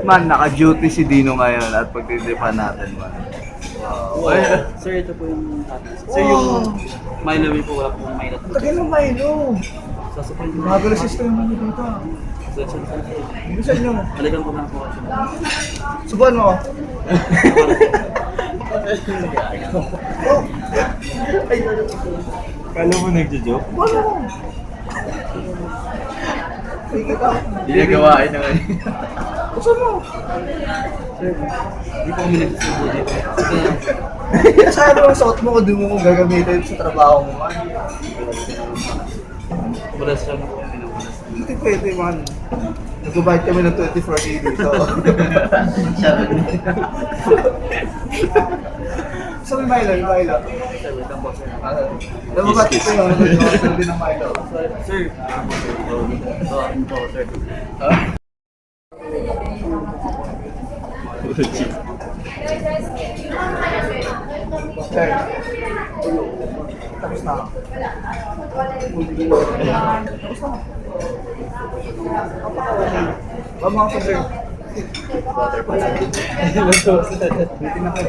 Man, naka-duty si Dino ngayon at pagtitripan natin, man. Wow. Ay, Sir, ito po yung Sir, yung Milo Way po, wala pong Milo. tagal ng Milo. Sasapay mo. Bago na system mo dito. Bilisan nyo. Halikan ko na po. Subuhan mo. Kala mo nagjo-joke? Subuhan mo. Sige ka. Hindi na gawain naman. Subuhan mo. Hindi po kami nagsusubo dito. Sabi mo suot mo kung di mo kung gagamitin sa trabaho mo, man. Bulas siya na po kami ng bulas. Hindi pwede, man. Nag-bite kami ng 24K dito. So may Milo, may Milo. Sir, wait lang po, sir. Nababati ko yun, nag-order din ng Milo. Sir, ito, sir. Sir, tapos na ako. Vamos ako, sir. Water pa lang. Bitin ako.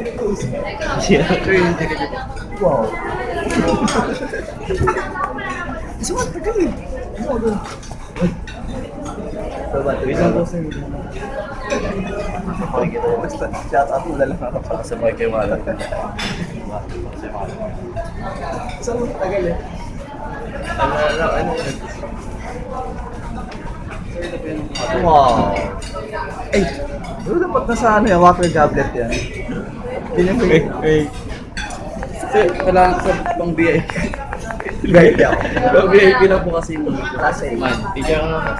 Sir, yung ticket ito. Wow. Isa mo, tagal eh. Ano ba? Wait lang po, sir. Basta, shout out mo na lang ako. Pakasabay kay Wala. Isa mo, tagal eh. Wow. Ay, dapat na sa ano yan, water goblet yan. Pinipig. Sir, kailangan sa pang VIP. Gaya ako. Pang VIP lang po kasi yung Kasi, man. Teacher ka nga.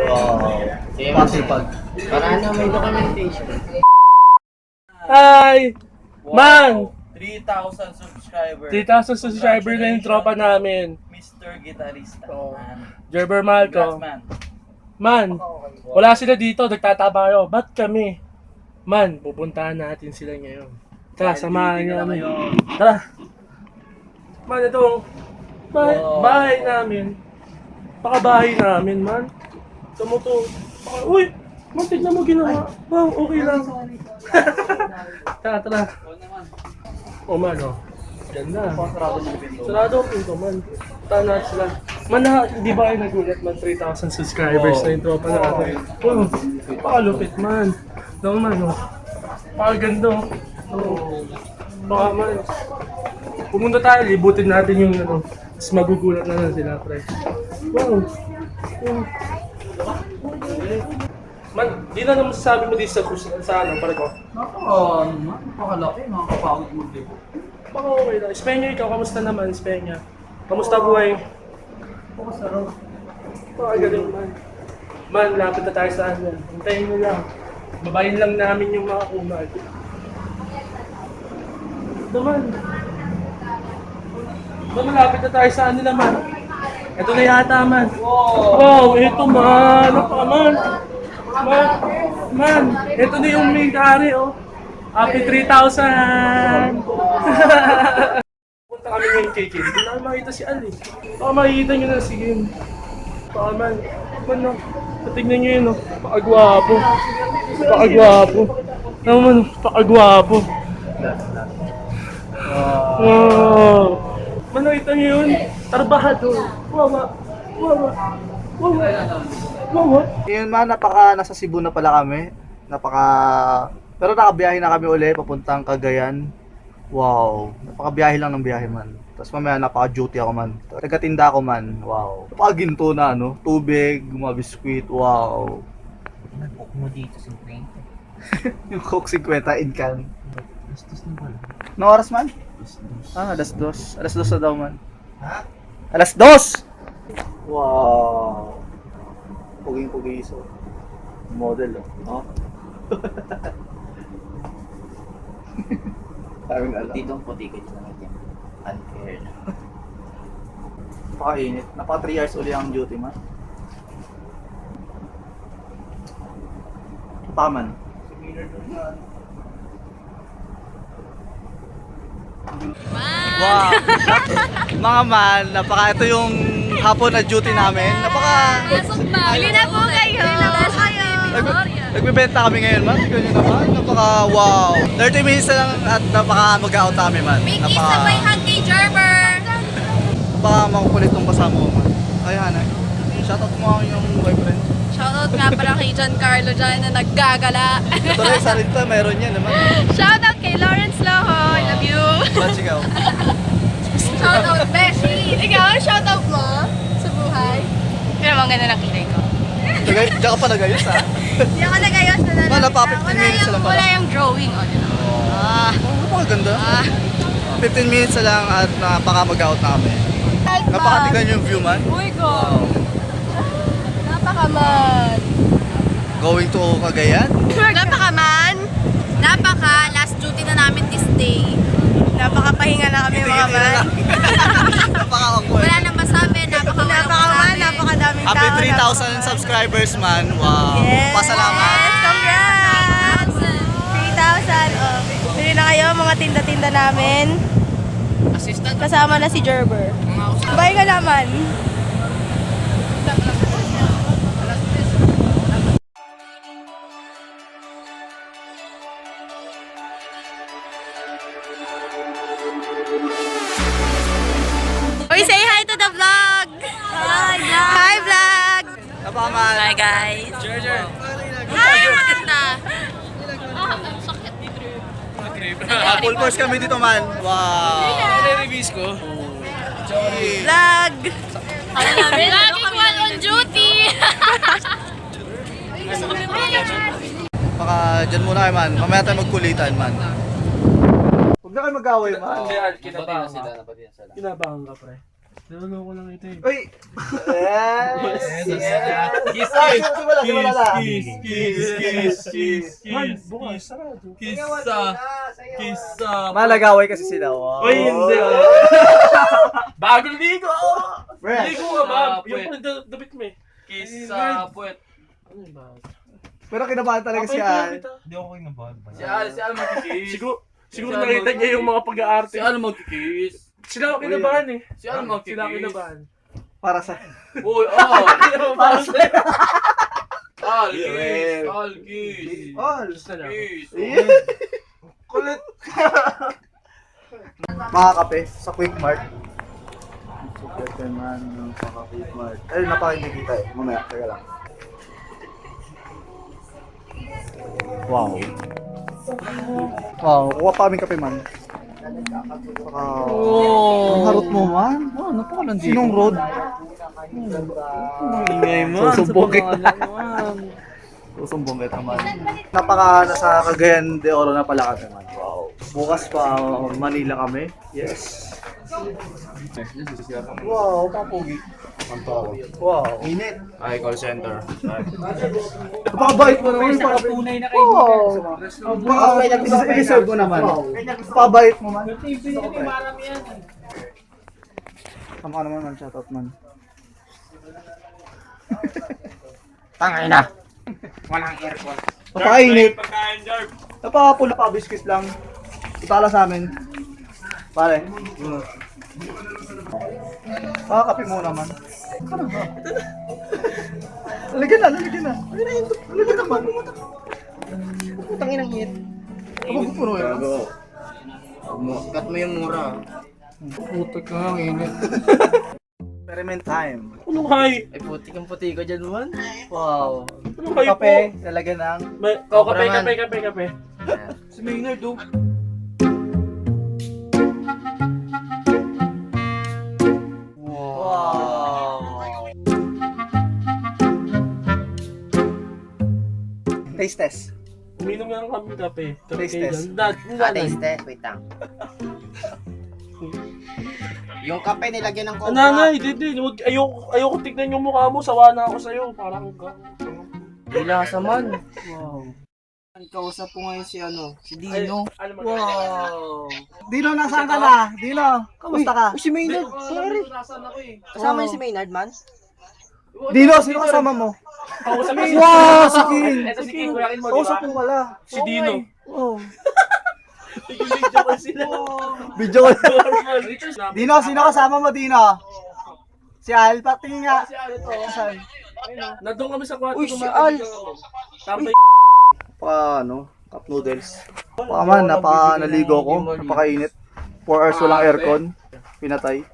wow. Pasipag. Para ano, may documentation. Hi! Man! 3,000 subscribers. 3,000 subscriber na yung tropa namin. Mr. Guitarista. Gerber Malco. Man. Man, wala sila dito, nagtatabayo. Ba't kami? Man, pupuntahan natin sila ngayon. Tara, samahan niyo kami. Tara. Man, itong bahay namin. Pakabahay namin, man. Tumuto. Uy! Man, tignan mo ginawa. Wow, okay lang. Tara, tara. Oh, man, oh. Ganda. Sarado ang pinto, man. Puntahan natin sila. Man, di ba kayo nagulat, man? 3,000 subscribers na yung tropa natin. Wow, pakalupit, man. No, man, oh. Pakaganda, oh. Oh. Baka, man. Pumunta tayo, libutin natin yung, ano. Tapos magugulat na lang sila, pre. Wow. Wow. Man, di na naman sasabi mo dito sa ano, pare ko. Napakalaki, nakakapagod mo dito. Baka okay lang. Spenya, ikaw, kamusta naman, Spenya? Kamusta buhay? Galing, man. Man, lapit na tayo sa ano. Hintayin mo lang. Babayin lang namin yung mga kumag. Naman. Man, malapit na tayo sa ano naman. Ito na yata, man. Wow, ito, man. Ano pa, man? Man, ito na yung may-ari, oh. Happy 3,000! Punta kami ngayon kay Kim. Hindi namin makita si Al, eh. Baka makikita nyo na si Kim. Baka, man. Man, no. Patignan nyo yun, oh. Pakagwapo. Pakagwapo. Naman, pakagwapo. Wow. Man, nakita nyo yun? Tarbahado. Wawa. Wawa. Wawa. Wawa. Yun man, nasa Cebu na pala kami. Pero nakabiyahe na kami ulit, papuntang Cagayan. Wow, napakabiyahe lang ng biyahe, man. Tapos mamaya napaka-duty ako, man. Taga-tinda ako, man. Wow. Napakaginto na, ano? Tubig, mga biskwit, wow. Nag-book mo dito sa 20. Yung Coke 50 in can. Bastos na ba? Anong oras, man? Alas 2. Alas 2 na daw, man. Ha? Alas 2! Wow. Puging-pugiso. Model, oh. Daming alam. Dito ang puti kayo lang ito. Unfair. Napaka-init. Napaka 3 hours uli ang duty, man. Paman. Wow! Mga man, ito yung hapon na duty namin. Bili na po kayo! Bili na po kayo! Nagbebenta kami ngayon, man. Tignan nyo naman. Napaka wow. 30 minutes na lang at napaka mag-out kami, man. May kiss na may hug kay Gerber. Napaka makukulit tong kasama mo, man. Ay, Hanay. Shoutout mo yung boyfriend. Shoutout nga pala kay Giancarlo dyan na naggagala. Tuloy, sa rin pa, meron yan naman. Shoutout kay Lawrence Loho. I love you. Ba't ikaw? Shoutout, Beshi. Ikaw, shoutout mo sa buhay. Pero naman ganda ng kilay ko. Diyan ka pa nagayos, ha? Hindi ako nagayos na lang. Wala pa, 15 minutes lang pala. Wala yung drawing. O, di ba? Oh, napakaganda. 15 minutes na lang at napaka mag-out na kami. Napakatigan yung view, man. Uy, go. Napakaman. Going to Cagayan. Napakaman. Last duty na namin this day. Napakapahinga na kami mga man. Napaka-awkward. Wala nang masabi. Napakaman. Napakadaming tao. Happy 3,000 subscribers, man. Wow. Yes. Pasalamat. Congrats! 3,000. Oh. Bili na kayo mga tinda-tinda namin. Kasama na si Gerber. Bye ka naman. Uy, say hi to the vlog! Hi, vlog! Hi, vlog! Napakaman. Hi, guys! Hi, maganda! Ang sakit ni Drew. Full course kami dito, man. Wow. Release ko. Vlog! Vlogging while on duty! Baka dyan muna kayo, man. Mamaya tayo magkulitan, man. Huwag na kayo mag-away, man. Hindi, kinabahan ka. Kinabahan ka, pre. Nalago ko lang ito eh. Uy! Yes! Kiss! Man, bukas, sarado. Malagaway kasi sila. Wow. Uy, hindi. Bagong ligo! Fresh. Ligo ka ba? Yung pagdabit mo eh. Puwet. Ano yung bago? Pero kinabahan talaga si Al. Hindi ako kinabahan. Si Al magkikiss. Siguro nakita niya yung mga pag-aarte. Si Al magkikiss. Sila ako kinabahan eh. Si Al Sila ako magkikiss. kinabahan. Para sa... Uy, Para sa... Al kiss. Al kiss. All. Gusto na. Kiss. Kulit. Mga kape sa Quick Mart. Super ka man ng Quick Mart. Ayun, napakikita eh. Mamaya, teka lang. Wow. Wow, kuha pa kami kape, man. Ang harot mo, man. Wow, napakalandito. Sinong road? Ingay mo. Susumbong kita. Susumbong kita, man. Napaka nasa Cagayan de Oro na pala kami, man. Wow. Bukas pa Manila kami. Yes. Wow, papugi. Wow. Init. Ay, call center. Napakabait mo naman. Napakapunay na kayo. Wow. I-reserve mo naman. Napakabait mo man. Tama ka naman man. Shoutout man. Tangay na. Walang aircon. Napakainit. Napakapula pa. Biscuit lang. Itala sa amin. Pare. Kape mo naman. Ano ba? Lalagyan na. Lalagyan naman. Putang inang hit. Kapag puno yun. Cut mo yung mura. Putak ka ang init. Experiment time. Anong hay? Ay, puti ko dyan man. Wow. Anong hay po? Kape, lalagyan ng... Kape. Si Maynard do. Wow. Taste test. Uminom nga kami kape. Taste test. Taste test. Wait lang. Yung kape nilagyan ng coconut. Nanay, hindi. Ayoko tignan yung mukha mo. Sawa na ako sa'yo. Parang Ilasa man. Wow. Kausap ko ngayon si Dino. Wow. Dino, nasaan ka na? Dino, kamusta ka? Si Maynard. Nasaan ako eh. Kasama niya si Maynard man. Dino, sino kasama mo? Ako sa Maynard. Wow, si King. Ito si King. Kuyakin mo, Kausap di mo ba? pala. Si Dino. Wow. Video ko sila. Video ko. Dino, sino kasama mo, Dino? Si Al, patingin nga. Si ano to? Saan? Nandun kami sa kwarto. Uy, si kumain Al! kami. Tambay. Cup noodles. Baka man, naligo ko. Napakainit. 4 hours walang aircon. Pinatay.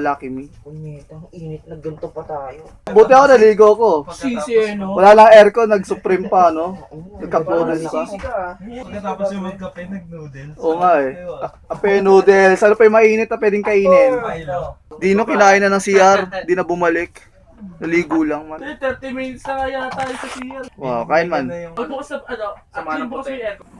Lucky me. Ang init na ganito pa tayo. Buti ako naligo ko. Sisi no? Wala lang aircon, nag-supreme pa, no? Nag-cup noodles pa. Pagkatapos yung magkape, nag-noodles. Oo nga eh. Kape noodles. Ano pa yung mainit na pwedeng kainin? Dino kinain na ng CR. Di na bumalik. Naligo lang man. 30 minutes na kaya tayo sa CR. Wow, kain man. Bukas sa, actually bukas yung aircon.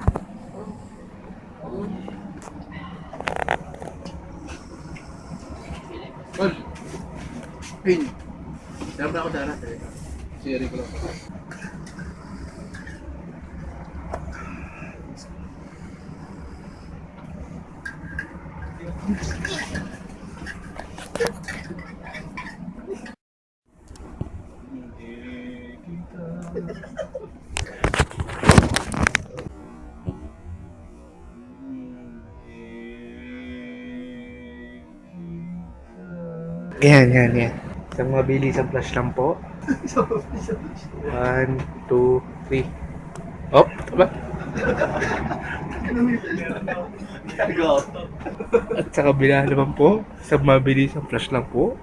Pin. Dami ako darat eh. Siri ko lang. Yan. Isang mabilis ang flash lang po. 1, 2, 3. Op, ba? At sa kabila naman po, isang mabilis ang flash lang po.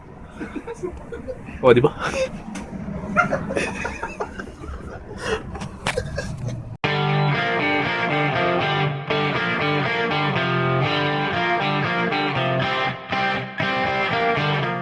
O, di ba?